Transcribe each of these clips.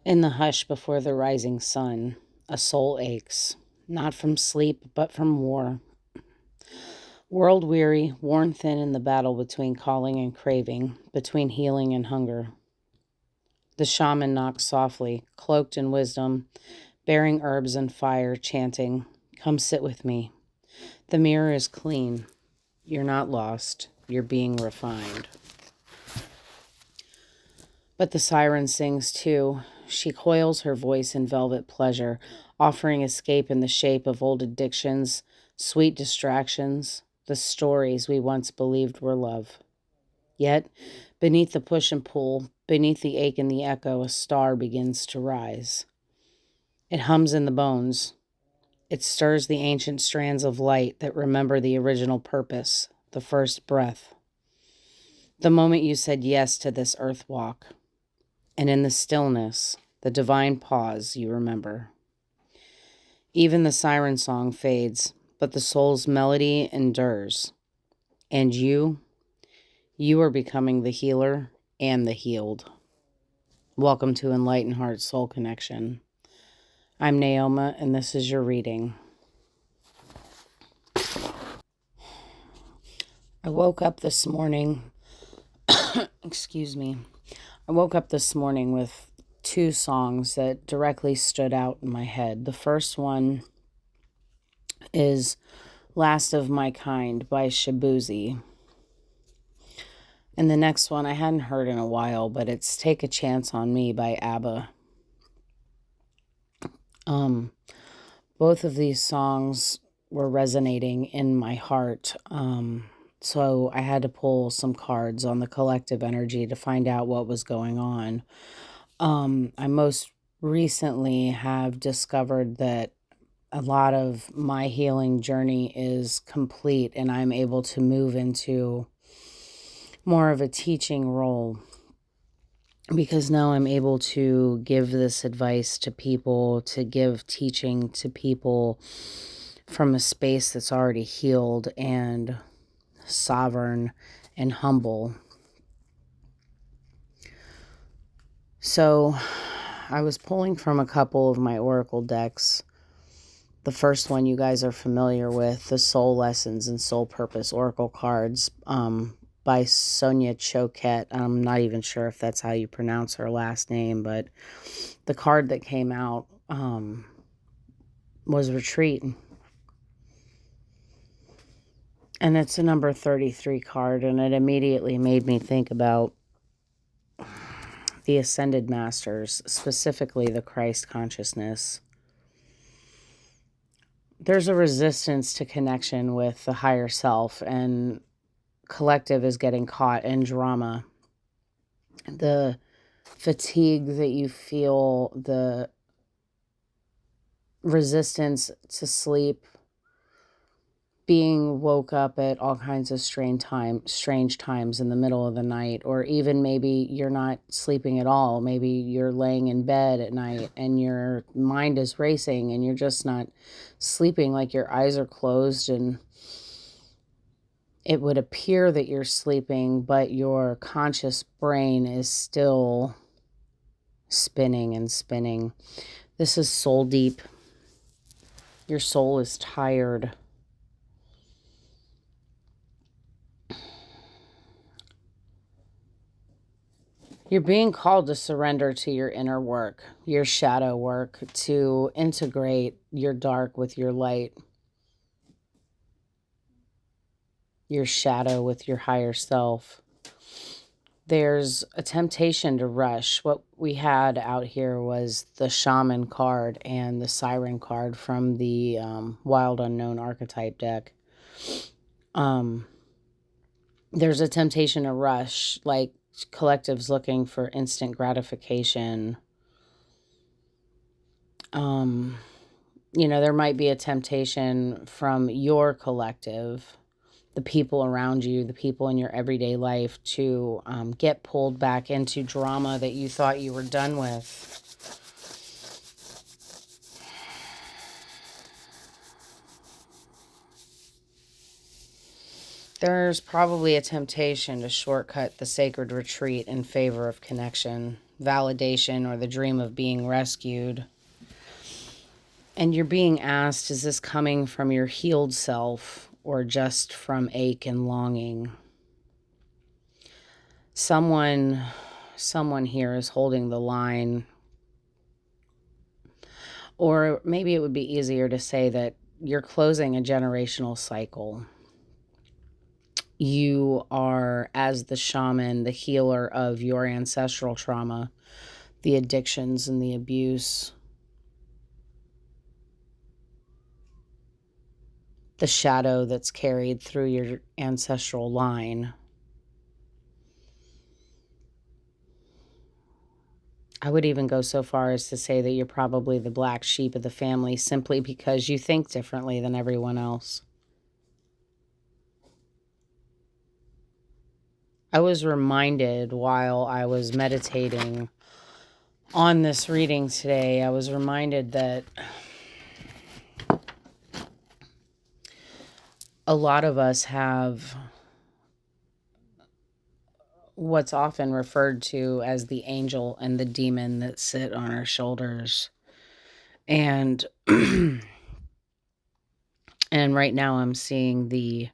In the hush before the rising sun, a soul aches, not from sleep, but from war. World weary, worn thin in the battle between calling and craving, between healing and hunger. The shaman knocks softly, cloaked in wisdom, bearing herbs and fire, chanting, "Come sit with me. The mirror is clean. You're not lost. You're being refined." But the siren sings too. She coils her voice in velvet pleasure, offering escape in the shape of old addictions, sweet distractions, the stories we once believed were love. Yet, beneath the push and pull, beneath the ache and the echo, a star begins to rise. It hums in the bones. It stirs the ancient strands of light that remember the original purpose, the first breath. The moment you said yes to this earth walk. And in the stillness, the divine pause, you remember. Even the siren song fades, but the soul's melody endures. And you are becoming the healer and the healed. Welcome to Enlightened Heart Soul Connection. I'm Naoma, and this is your reading. I woke up this morning, excuse me. I woke up this morning with two songs that directly stood out in my head. The first one is Last of My Kind by Shabuzi. And the next one I hadn't heard in a while, but it's Take a Chance on Me by ABBA. Both of these songs were resonating in my heart. So I had to pull some cards on the collective energy to find out what was going on. I most recently have discovered that a lot of my healing journey is complete and I'm able to move into more of a teaching role because now I'm able to give this advice to people, to give teaching to people from a space that's already healed and sovereign and humble. So I was pulling from a couple of my oracle decks. The first one you guys are familiar with, the Soul Lessons and Soul Purpose Oracle cards by Sonia Choquette. I'm not even sure if that's how you pronounce her last name, but the card that came out was Retreat. And it's a number 33 card, and it immediately made me think about the Ascended Masters, specifically the Christ consciousness. There's a resistance to connection with the higher self, and collective is getting caught in drama. The fatigue that you feel, the resistance to sleep, being woke up at all kinds of strange times in the middle of the night, or even maybe you're not sleeping at all. Maybe you're laying in bed at night and your mind is racing and you're just not sleeping, like your eyes are closed and it would appear that you're sleeping, but your conscious brain is still spinning and spinning. This is soul deep. Your soul is tired. You're being called to surrender to your inner work, your shadow work, to integrate your dark with your light, your shadow with your higher self. There's a temptation to rush. What we had out here was the shaman card and the siren card from the Wild Unknown archetype deck. There's a temptation to rush, like collectives looking for instant gratification. There might be a temptation from your collective, the people around you, the people in your everyday life, to get pulled back into drama that you thought you were done with. There's probably a temptation to shortcut the sacred retreat in favor of connection. validation or the dream of being rescued. And you're being asked, is this coming from your healed self or just from ache and longing? Someone here is holding the line. Or maybe it would be easier to say that you're closing a generational cycle. You are, as the shaman, the healer of your ancestral trauma, the addictions and the abuse, the shadow that's carried through your ancestral line. I would even go so far as to say that you're probably the black sheep of the family simply because you think differently than everyone else. I was reminded while I was meditating on this reading today, I was reminded that a lot of us have what's often referred to as the angel and the demon that sit on our shoulders. And and right now I'm seeing the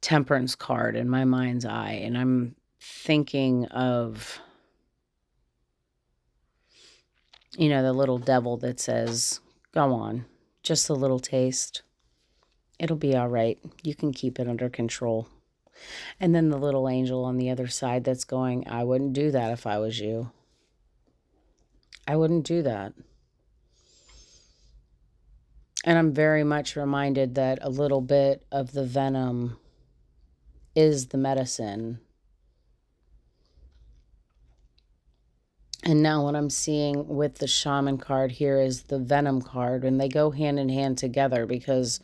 Temperance card in my mind's eye, and I'm thinking of, the little devil that says, go on, just a little taste. It'll be all right. You can keep it under control. And then the little angel on the other side that's going, I wouldn't do that if I was you. I wouldn't do that. And I'm very much reminded that a little bit of the venom is the medicine. And now what I'm seeing with the shaman card here is the venom card, and they go hand in hand together because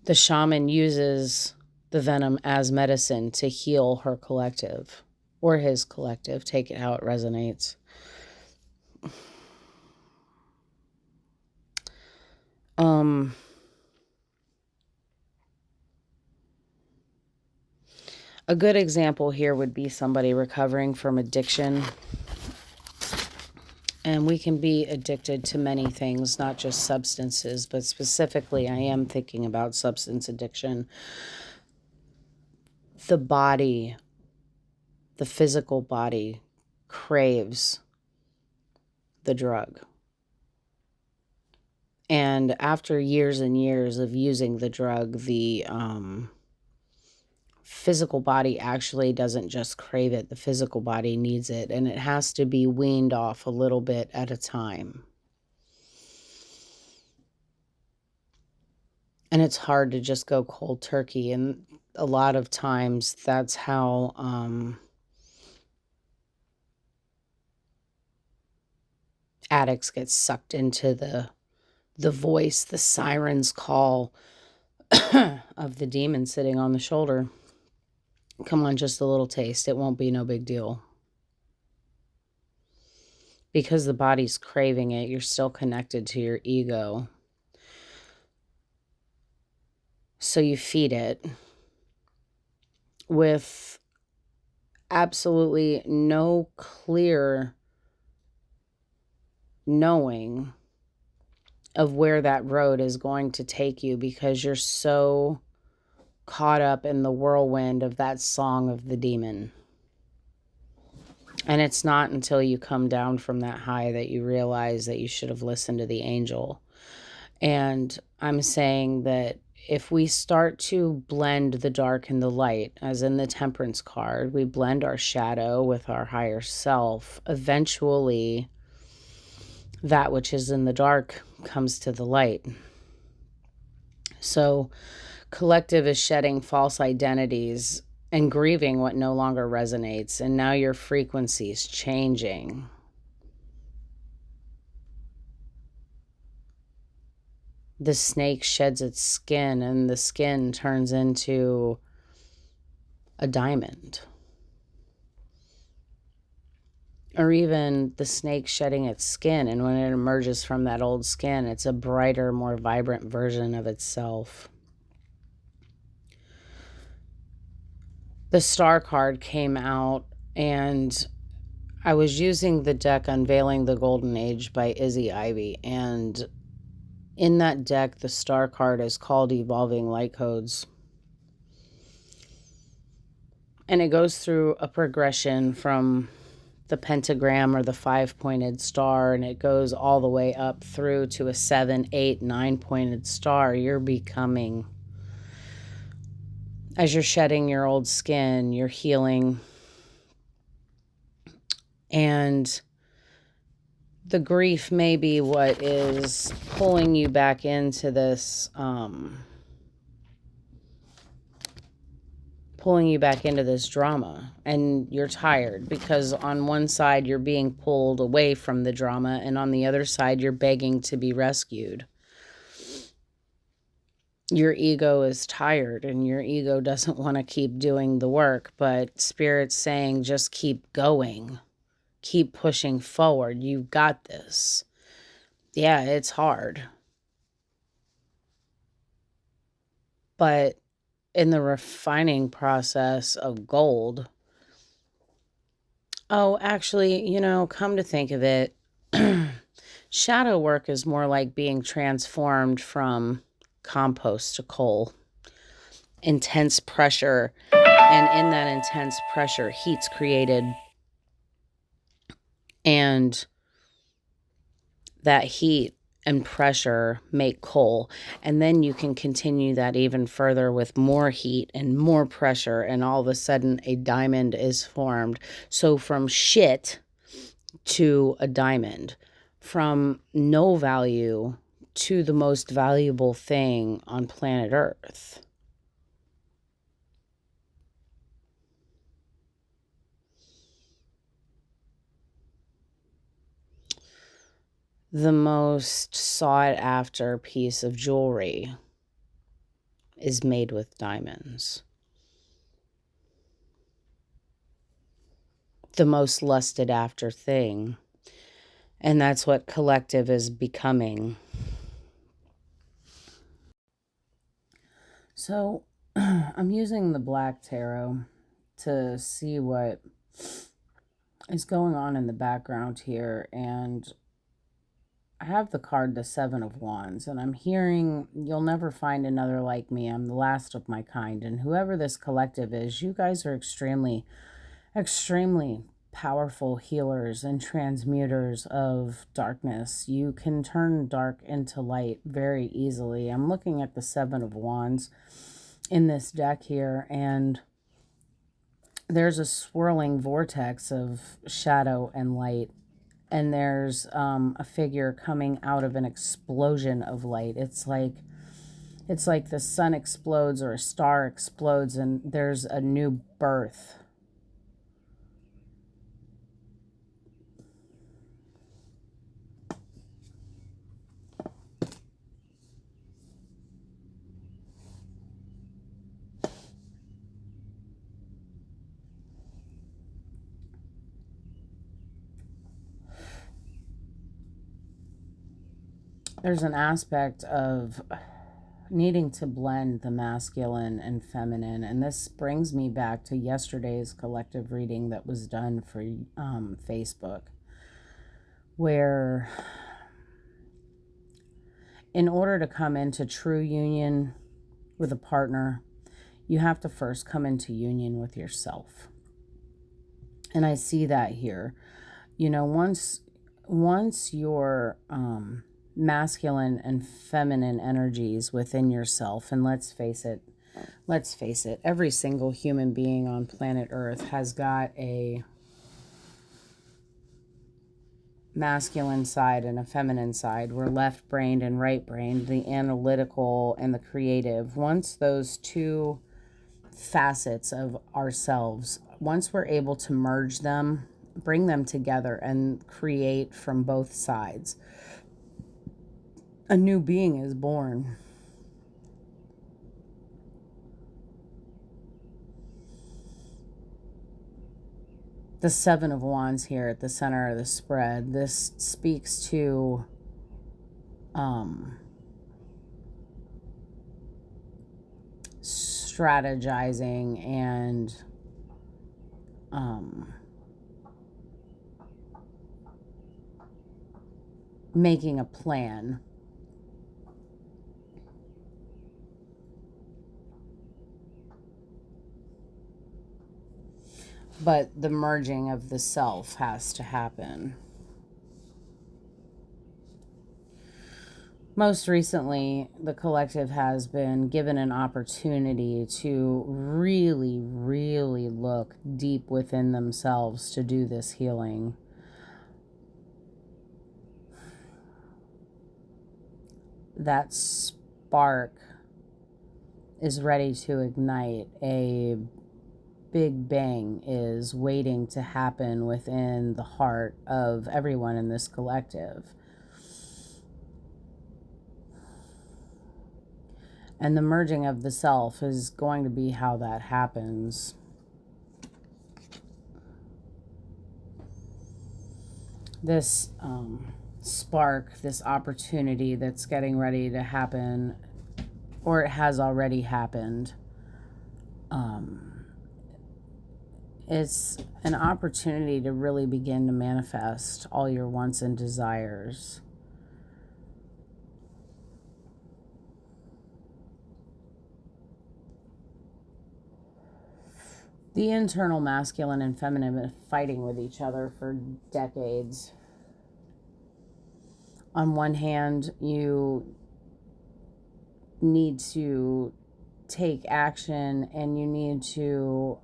the shaman uses the venom as medicine to heal her collective or his collective. Take it how it resonates. A good example here would be somebody recovering from addiction. And we can be addicted to many things, not just substances, but specifically I am thinking about substance addiction. The body, the physical body, craves the drug. And after years and years of using the drug, the physical body actually doesn't just crave it. The physical body needs it, and it has to be weaned off a little bit at a time. And it's hard to just go cold turkey. And a lot of times that's how addicts get sucked into the voice, the siren's call of the demon sitting on the shoulder. Come on, just a little taste. It won't be no big deal. Because the body's craving it, you're still connected to your ego. So you feed it with absolutely no clear knowing of where that road is going to take you because you're so caught up in the whirlwind of that song of the demon. And it's not until you come down from that high that you realize that you should have listened to the angel. And I'm saying that if we start to blend the dark and the light, as in the Temperance card, we blend our shadow with our higher self, eventually that which is in the dark comes to the light. So collective is shedding false identities and grieving what no longer resonates. And now your frequency is changing. The snake sheds its skin and the skin turns into a diamond. Or even the snake shedding its skin, and when it emerges from that old skin, it's a brighter, more vibrant version of itself. The Star card came out, and I was using the deck Unveiling the Golden Age by Izzy Ivy, and in that deck, the star card is called Evolving Light Codes. And it goes through a progression from the pentagram or the 5-pointed star, and it goes all the way up through to a 7, 8, 9-pointed star. You're becoming, as you're shedding your old skin, you're healing. And the grief may be what is pulling you back into this, drama, and you're tired because on one side you're being pulled away from the drama, and on the other side you're begging to be rescued. Your ego is tired, and your ego doesn't want to keep doing the work, but Spirit's saying just keep going. Keep pushing forward. You've got this. Yeah, it's hard. But in the refining process of gold, oh, actually, come to think of it, shadow work is more like being transformed from compost to coal. Intense pressure, and in that intense pressure, heat's created, and that heat and pressure make coal, and then you can continue that even further with more heat and more pressure, and all of a sudden a diamond is formed. So from shit to a diamond, from no value to the most valuable thing on planet Earth. The most sought after piece of jewelry is made with diamonds. The most lusted after thing. And that's what collective is becoming. So I'm using the Black Tarot to see what is going on in the background here. And I have the card, the Seven of Wands, and I'm hearing, you'll never find another like me. I'm the last of my kind. And whoever this collective is, you guys are extremely, extremely powerful healers and transmuters of darkness. You can turn dark into light very easily. I'm looking at the Seven of Wands in this deck here, and there's a swirling vortex of shadow and light. And there's a figure coming out of an explosion of light. It's like the sun explodes or a star explodes, and there's a new birth. There's an aspect of needing to blend the masculine and feminine. And this brings me back to yesterday's collective reading that was done for Facebook, where in order to come into true union with a partner, you have to first come into union with yourself. And I see that here. Once your masculine and feminine energies within yourself, and let's face it, every single human being on planet Earth has got a masculine side and a feminine side. We're left-brained and right-brained, the analytical and the creative. Once those two facets of ourselves, once we're able to merge them, bring them together and create from both sides, a new being is born. The Seven of Wands here at the center of the spread. This speaks to strategizing and making a plan. But the merging of the self has to happen. Most recently, the collective has been given an opportunity to really, really look deep within themselves to do this healing. That spark is ready to ignite. A big bang is waiting to happen within the heart of everyone in this collective. And the merging of the self is going to be how that happens. This spark, this opportunity that's getting ready to happen, or it has already happened, it's an opportunity to really begin to manifest all your wants and desires. The internal masculine and feminine have been fighting with each other for decades. On one hand, you need to take action and you need to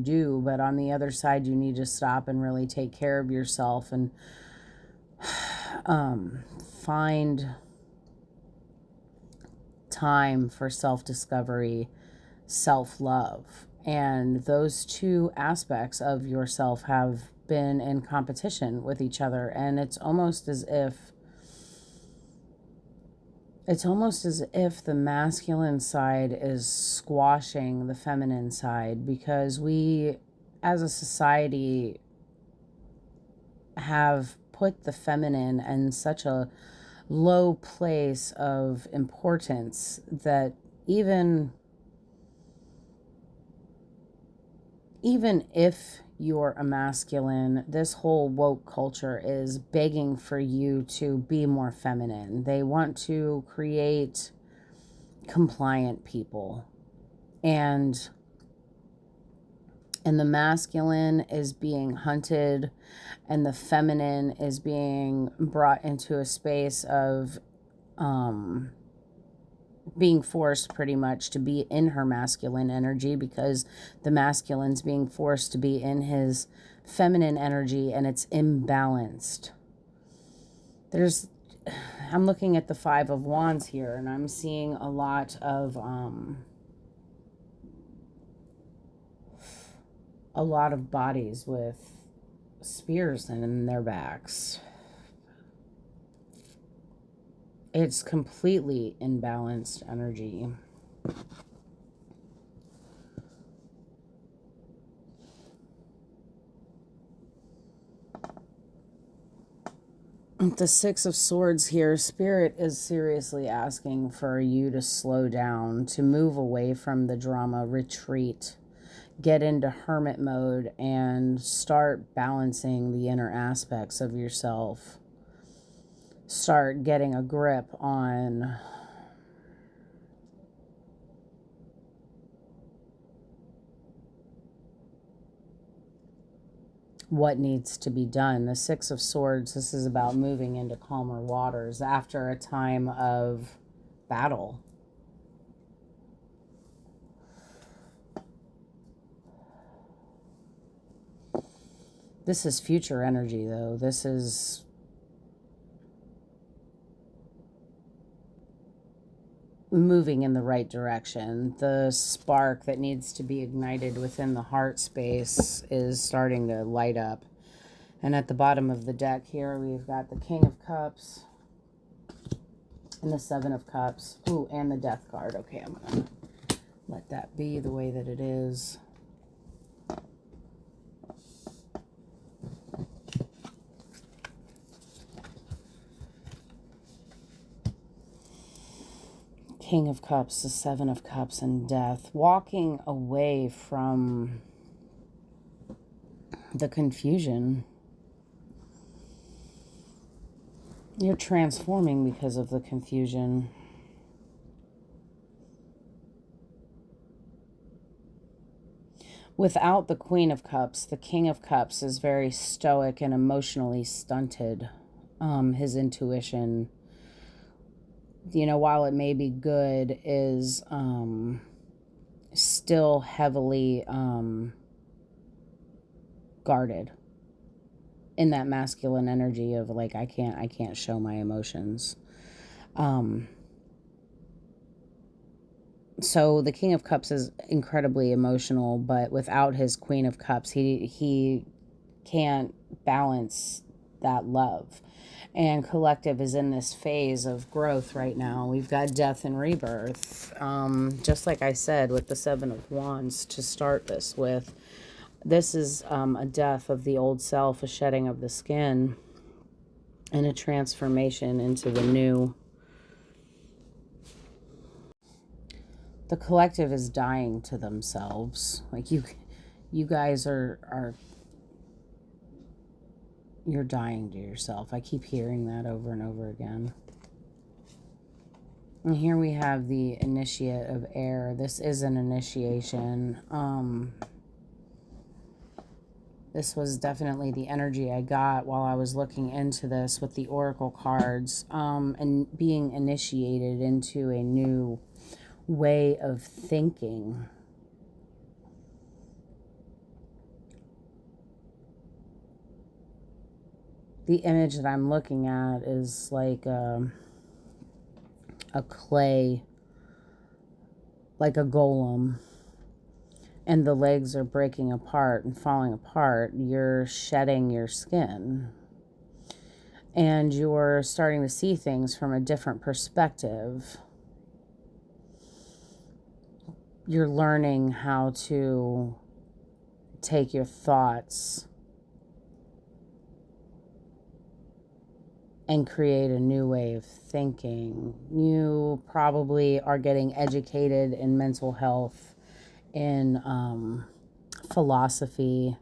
do. But on the other side, you need to stop and really take care of yourself and find time for self-discovery, self-love. And those two aspects of yourself have been in competition with each other. And it's almost as if the masculine side is squashing the feminine side, because we, as a society, have put the feminine in such a low place of importance that even if you're a masculine, this whole woke culture is begging for you to be more feminine. They want to create compliant people. And the masculine is being hunted, and the feminine is being brought into a space of being forced pretty much to be in her masculine energy, because the masculine's being forced to be in his feminine energy, and it's imbalanced. I'm looking at the Five of Wands here, and I'm seeing a lot of bodies with spears in their backs. It's completely imbalanced energy. The Six of Swords here, Spirit is seriously asking for you to slow down, to move away from the drama, retreat, get into hermit mode, and start balancing the inner aspects of yourself. Start getting a grip on what needs to be done. The Six of Swords, this is about moving into calmer waters after a time of battle. This is future energy, though. This is moving in the right direction. The spark that needs to be ignited within the heart space is starting to light up. And at the bottom of the deck here, we've got the King of Cups and the Seven of Cups. Ooh, and the Death card. Okay, I'm going to let that be the way that it is. King of Cups, the Seven of Cups, and Death. Walking away from the confusion. You're transforming because of the confusion. Without the Queen of Cups, the King of Cups is very stoic and emotionally stunted. His intuition, while it may be good, is still heavily guarded in that masculine energy of like, I can't show my emotions. So the King of Cups is incredibly emotional, but without his Queen of Cups, he can't balance that love. And collective is in this phase of growth right now. We've got death and rebirth. Just like I said with the Seven of Wands to start this with, this is a death of the old self, a shedding of the skin, and a transformation into the new. The collective is dying to themselves. Like you guys are you're dying to yourself. I keep hearing that over and over again. And here we have the initiate of air. This is an initiation. This was definitely the energy I got while I was looking into this with the oracle cards, and being initiated into a new way of thinking. The image that I'm looking at is like a clay, like a golem, and the legs are breaking apart and falling apart. You're shedding your skin, and you're starting to see things from a different perspective. You're learning how to take your thoughts and create a new way of thinking. You probably are getting educated in mental health, in philosophy.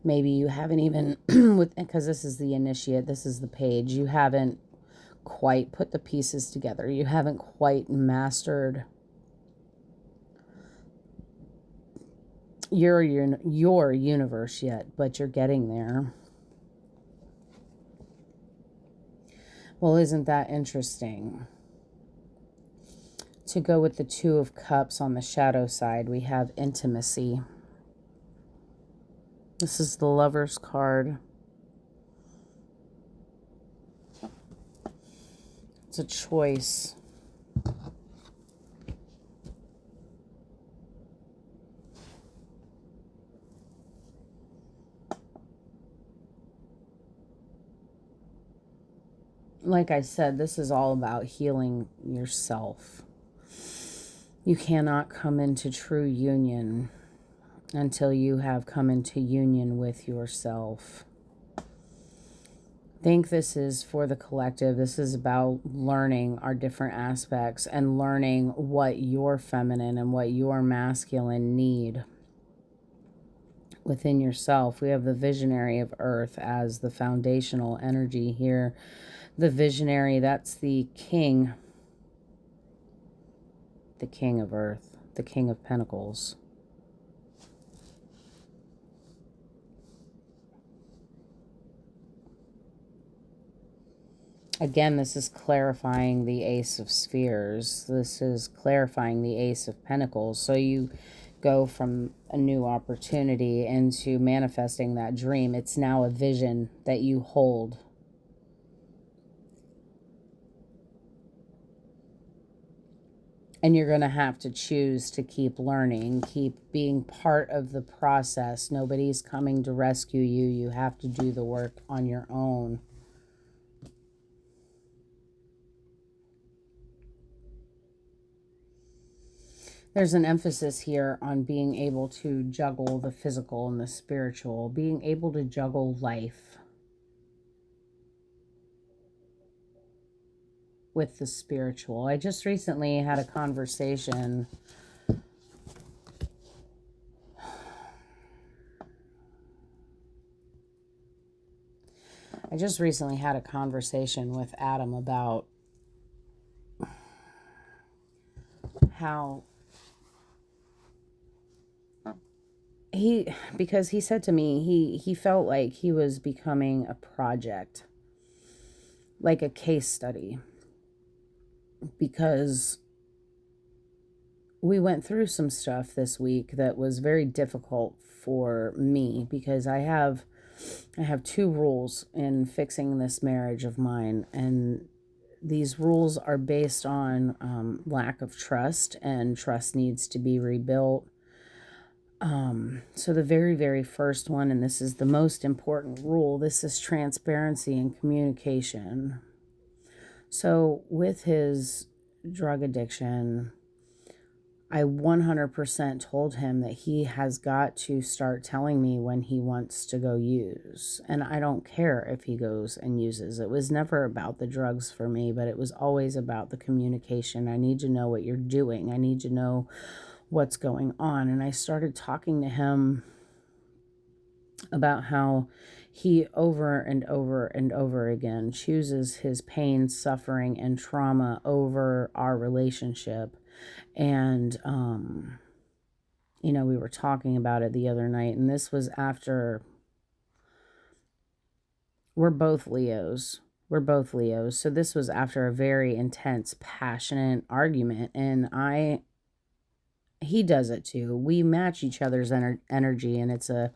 Maybe you haven't even, because this is the initiate, this is the page, you haven't quite put the pieces together. You haven't quite mastered your universe yet, but you're getting there. Well, isn't that interesting? To go with the Two of Cups on the shadow side, we have intimacy. This is the Lover's card. It's a choice. Like I said, this is all about healing yourself. You cannot come into true union until you have come into union with yourself. I think this is for the collective. This is about learning our different aspects and learning what your feminine and what your masculine need within yourself. We have the visionary of earth as the foundational energy here. The visionary, that's the king of earth, the king of pentacles. Again, this is clarifying the Ace of Spheres. This is clarifying the Ace of Pentacles. So you go from a new opportunity into manifesting that dream. It's now a vision that you hold. And you're going to have to choose to keep learning, keep being part of the process. Nobody's coming to rescue you. You have to do the work on your own. There's an emphasis here on being able to juggle the physical and the spiritual, being able to juggle life with the spiritual. I just recently had a conversation I just recently had a conversation with Adam about how because he said to me he felt like he was becoming a project, like a case study, because we went through some stuff this week that was very difficult for me, because I have two rules in fixing this marriage of mine, and these rules are based on lack of trust, and trust needs to be rebuilt. So the very, very first one, and this is the most important rule, this is transparency and communication. So with his drug addiction, I 100% told him that he has got to start telling me when he wants to go use. And I don't care if he goes and uses. It was never about the drugs for me, but it was always about the communication. I need to know what you're doing. I need to know what's going on. And I started talking to him about how he over and over and over again chooses his pain, suffering, and trauma over our relationship. And, we were talking about it the other night, and this was after we're both Leos. We're both Leos. So this was after a very intense, passionate argument. And he does it too. We match each other's energy, and it's a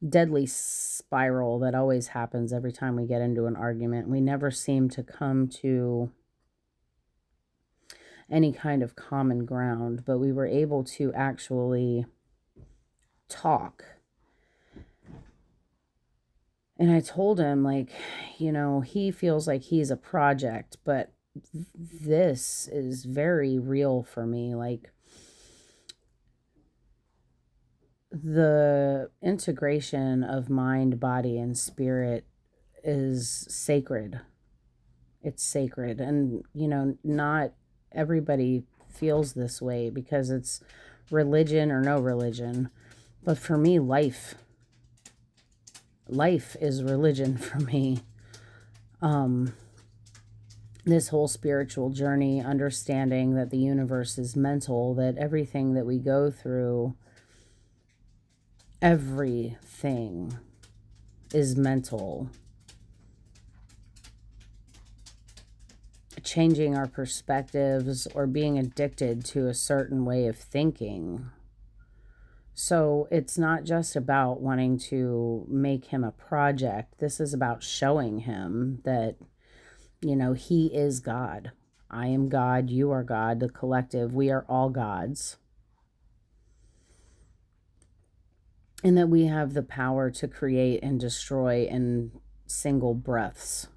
deadly spiral that always happens every time we get into an argument. We never seem to come to any kind of common ground, but we were able to actually talk. And I told him, like, he feels like he's a project, but this is very real for me. Like, the integration of mind, body, and spirit is sacred. It's sacred. And, not everybody feels this way because it's religion or no religion. But for me, life is religion for me. This whole spiritual journey, understanding that the universe is mental, that everything that we go through, everything is mental. Changing our perspectives or being addicted to a certain way of thinking. So it's not just about wanting to make him a project. This is about showing him that, he is God. I am God. You are God. The collective. We are all gods. And that we have the power to create and destroy in single breaths.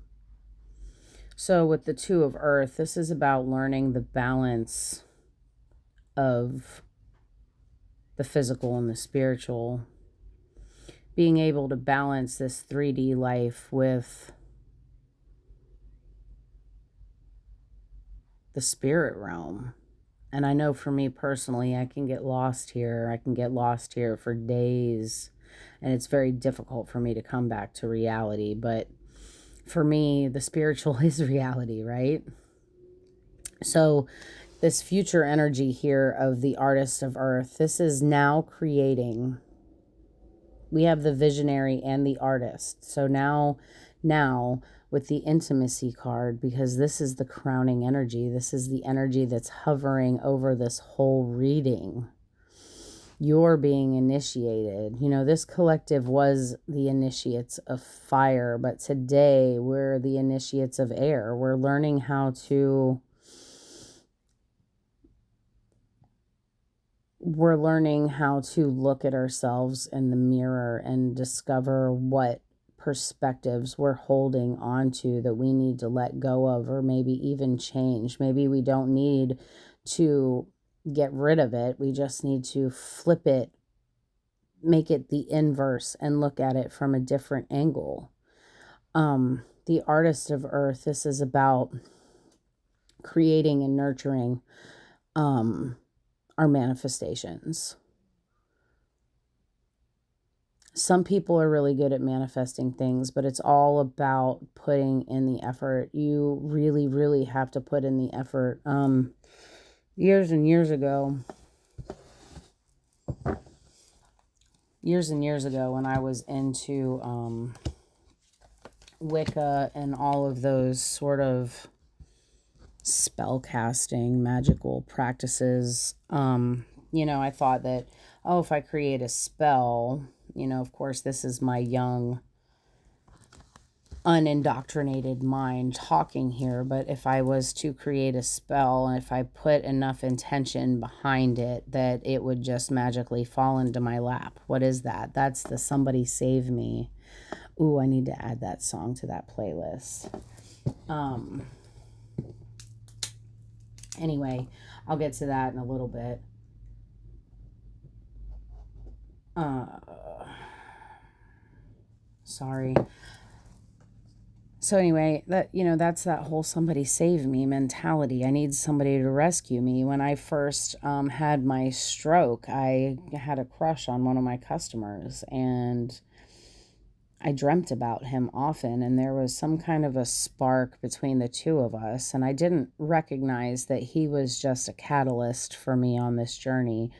So with the Two of Earth, this is about learning the balance of the physical and the spiritual. Being able to balance this 3D life with the spirit realm. And I know for me personally, I can get lost here. I can get lost here for days. And it's very difficult for me to come back to reality. But for me, the spiritual is reality, right? So this future energy here of the artist of Earth, this is now creating. We have the visionary and the artist. So now with the intimacy card, because this is the crowning energy. This is the energy that's hovering over this whole reading. You're being initiated. This collective was the initiates of fire, but today we're the initiates of air. We're learning how to look at ourselves in the mirror and discover what perspectives we're holding onto that we need to let go of, or maybe even change. Maybe we don't need to get rid of it. We just need to flip it, make it the inverse, and look at it from a different angle. The artist of Earth, this is about creating and nurturing our manifestations. some people are really good at manifesting things, but it's all about putting in the effort. You really, really have to put in the effort. Years and years ago, when I was into Wicca and all of those sort of spell casting, magical practices, I thought that, oh, if I create a spell, of course, this is my young, unindoctrinated mind talking here, but if I was to create a spell and if I put enough intention behind it, that it would just magically fall into my lap. What is that? That's the Somebody Save Me. Ooh, I need to add that song to that playlist. Anyway, I'll get to that in a little bit. Sorry. So anyway, that's that whole somebody save me mentality. I need somebody to rescue me. When I first had my stroke, I had a crush on one of my customers, and I dreamt about him often, and there was some kind of a spark between the two of us, and I didn't recognize that he was just a catalyst for me on this journey.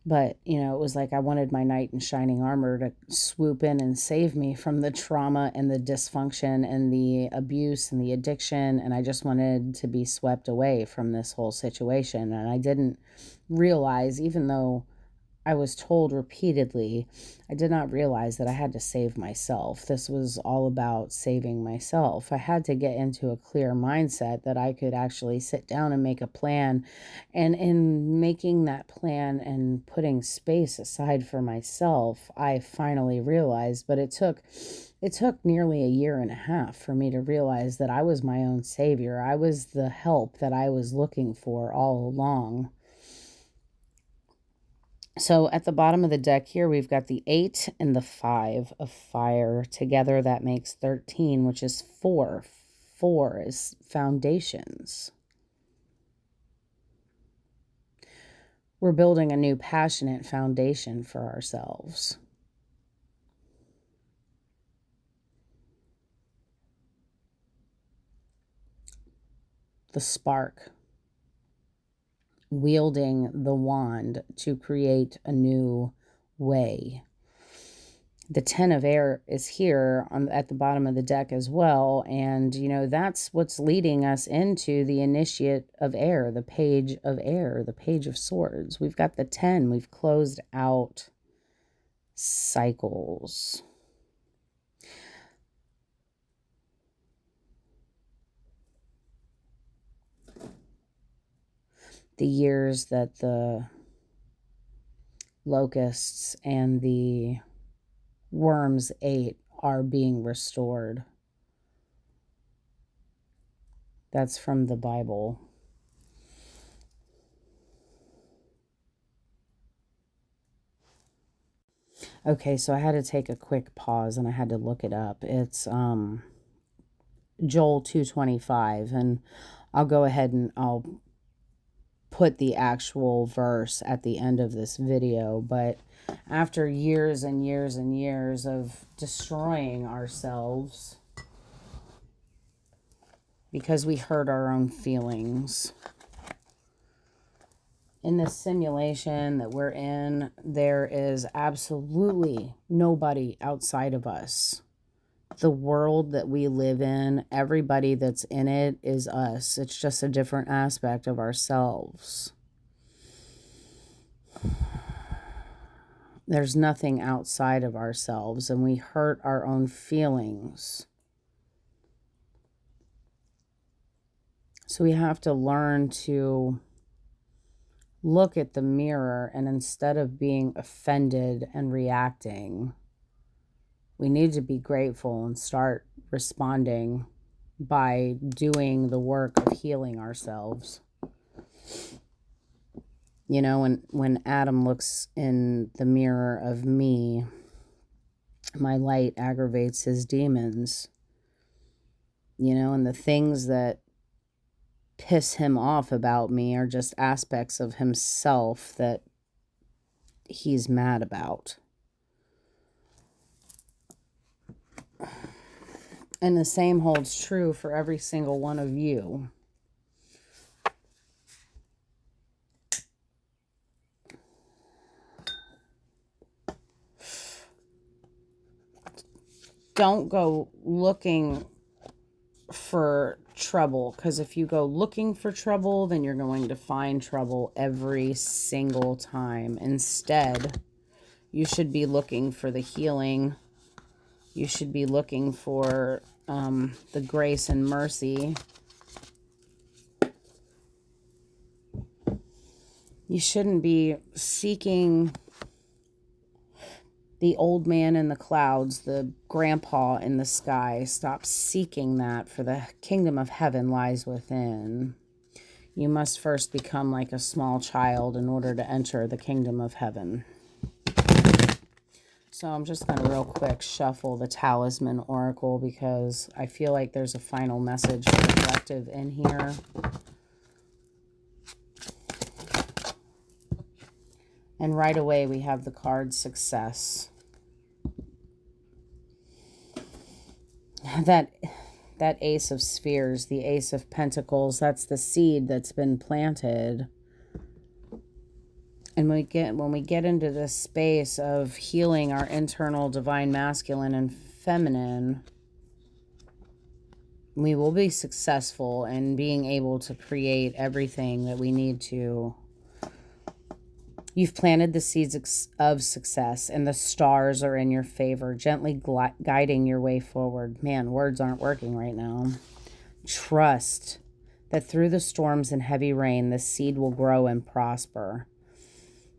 But, it was like I wanted my knight in shining armor to swoop in and save me from the trauma and the dysfunction and the abuse and the addiction. And I just wanted to be swept away from this whole situation. And I didn't realize, even though I was told repeatedly, I did not realize that I had to save myself. This was all about saving myself. I had to get into a clear mindset that I could actually sit down and make a plan. And in making that plan and putting space aside for myself, I finally realized, but it took nearly a year and a half for me to realize that I was my own savior. I was the help that I was looking for all along. So at the bottom of the deck here, we've got the 8 and the 5 of fire. Together, that makes 13, which is 4. 4 is foundations. We're building a new passionate foundation for ourselves. The spark. Wielding the wand to create a new way. The 10 of air is here at the bottom of the deck as well, and that's what's leading us into the initiate of air, the page of air, the page of swords. We've got the 10. We've closed out cycles. The years that the locusts and the worms ate are being restored. That's from the Bible. Okay, so I had to take a quick pause and I had to look it up. It's Joel 2:25, and I'll go ahead and I'll put the actual verse at the end of this video. But after years and years and years of destroying ourselves because we hurt our own feelings, in this simulation that we're in, there is absolutely nobody outside of us. The world that we live in, everybody that's in it is us. It's just a different aspect of ourselves. There's nothing outside of ourselves, and we hurt our own feelings. So we have to learn to look at the mirror, and instead of being offended and reacting, we need to be grateful and start responding by doing the work of healing ourselves. When Adam looks in the mirror of me, my light aggravates his demons. And the things that piss him off about me are just aspects of himself that he's mad about. And the same holds true for every single one of you. Don't go looking for trouble, because if you go looking for trouble, then you're going to find trouble every single time. Instead, you should be looking for the healing. You should be looking for the grace and mercy. You shouldn't be seeking the old man in the clouds, the grandpa in the sky. Stop seeking that, for the kingdom of heaven lies within. You must first become like a small child in order to enter the kingdom of heaven. So I'm just going to real quick shuffle the Talisman Oracle, because I feel like there's a final message for the collective in here. And right away we have the card Success. That Ace of Spheres, the Ace of Pentacles, that's the seed that's been planted. And when we get into this space of healing our internal divine masculine and feminine, we will be successful in being able to create everything that we need to. You've planted the seeds of success, and the stars are in your favor, gently guiding your way forward. Man, words aren't working right now. Trust that through the storms and heavy rain, the seed will grow and prosper.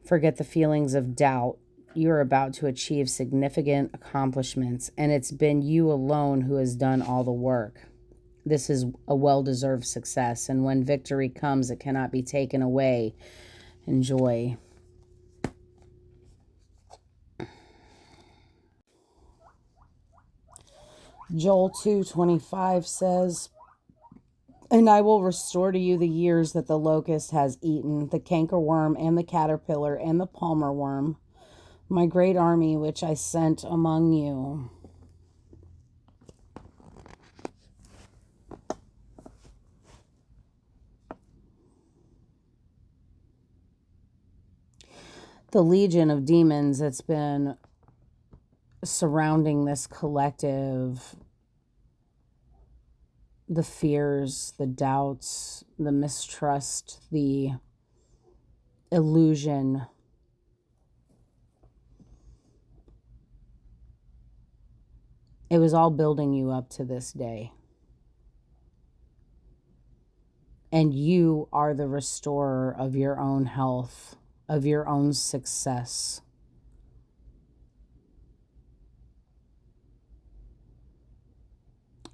Forget the feelings of doubt. You are about to achieve significant accomplishments, and it's been you alone who has done all the work. This is a well-deserved success, and when victory comes, it cannot be taken away. Enjoy. Joel 2:25 says, "And I will restore to you the years that the locust has eaten, the cankerworm and the caterpillar and the palmer worm, my great army which I sent among you." The legion of demons that's been surrounding this collective, the fears, the doubts, the mistrust, the illusion, it was all building you up to this day. And you are the restorer of your own health, of your own success.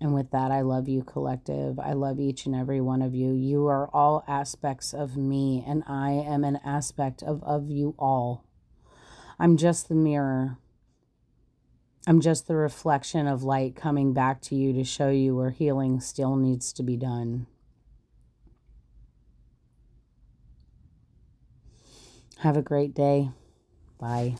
And with that, I love you, collective. I love each and every one of you. You are all aspects of me, and I am an aspect of you all. I'm just the mirror. I'm just the reflection of light coming back to you to show you where healing still needs to be done. Have a great day. Bye.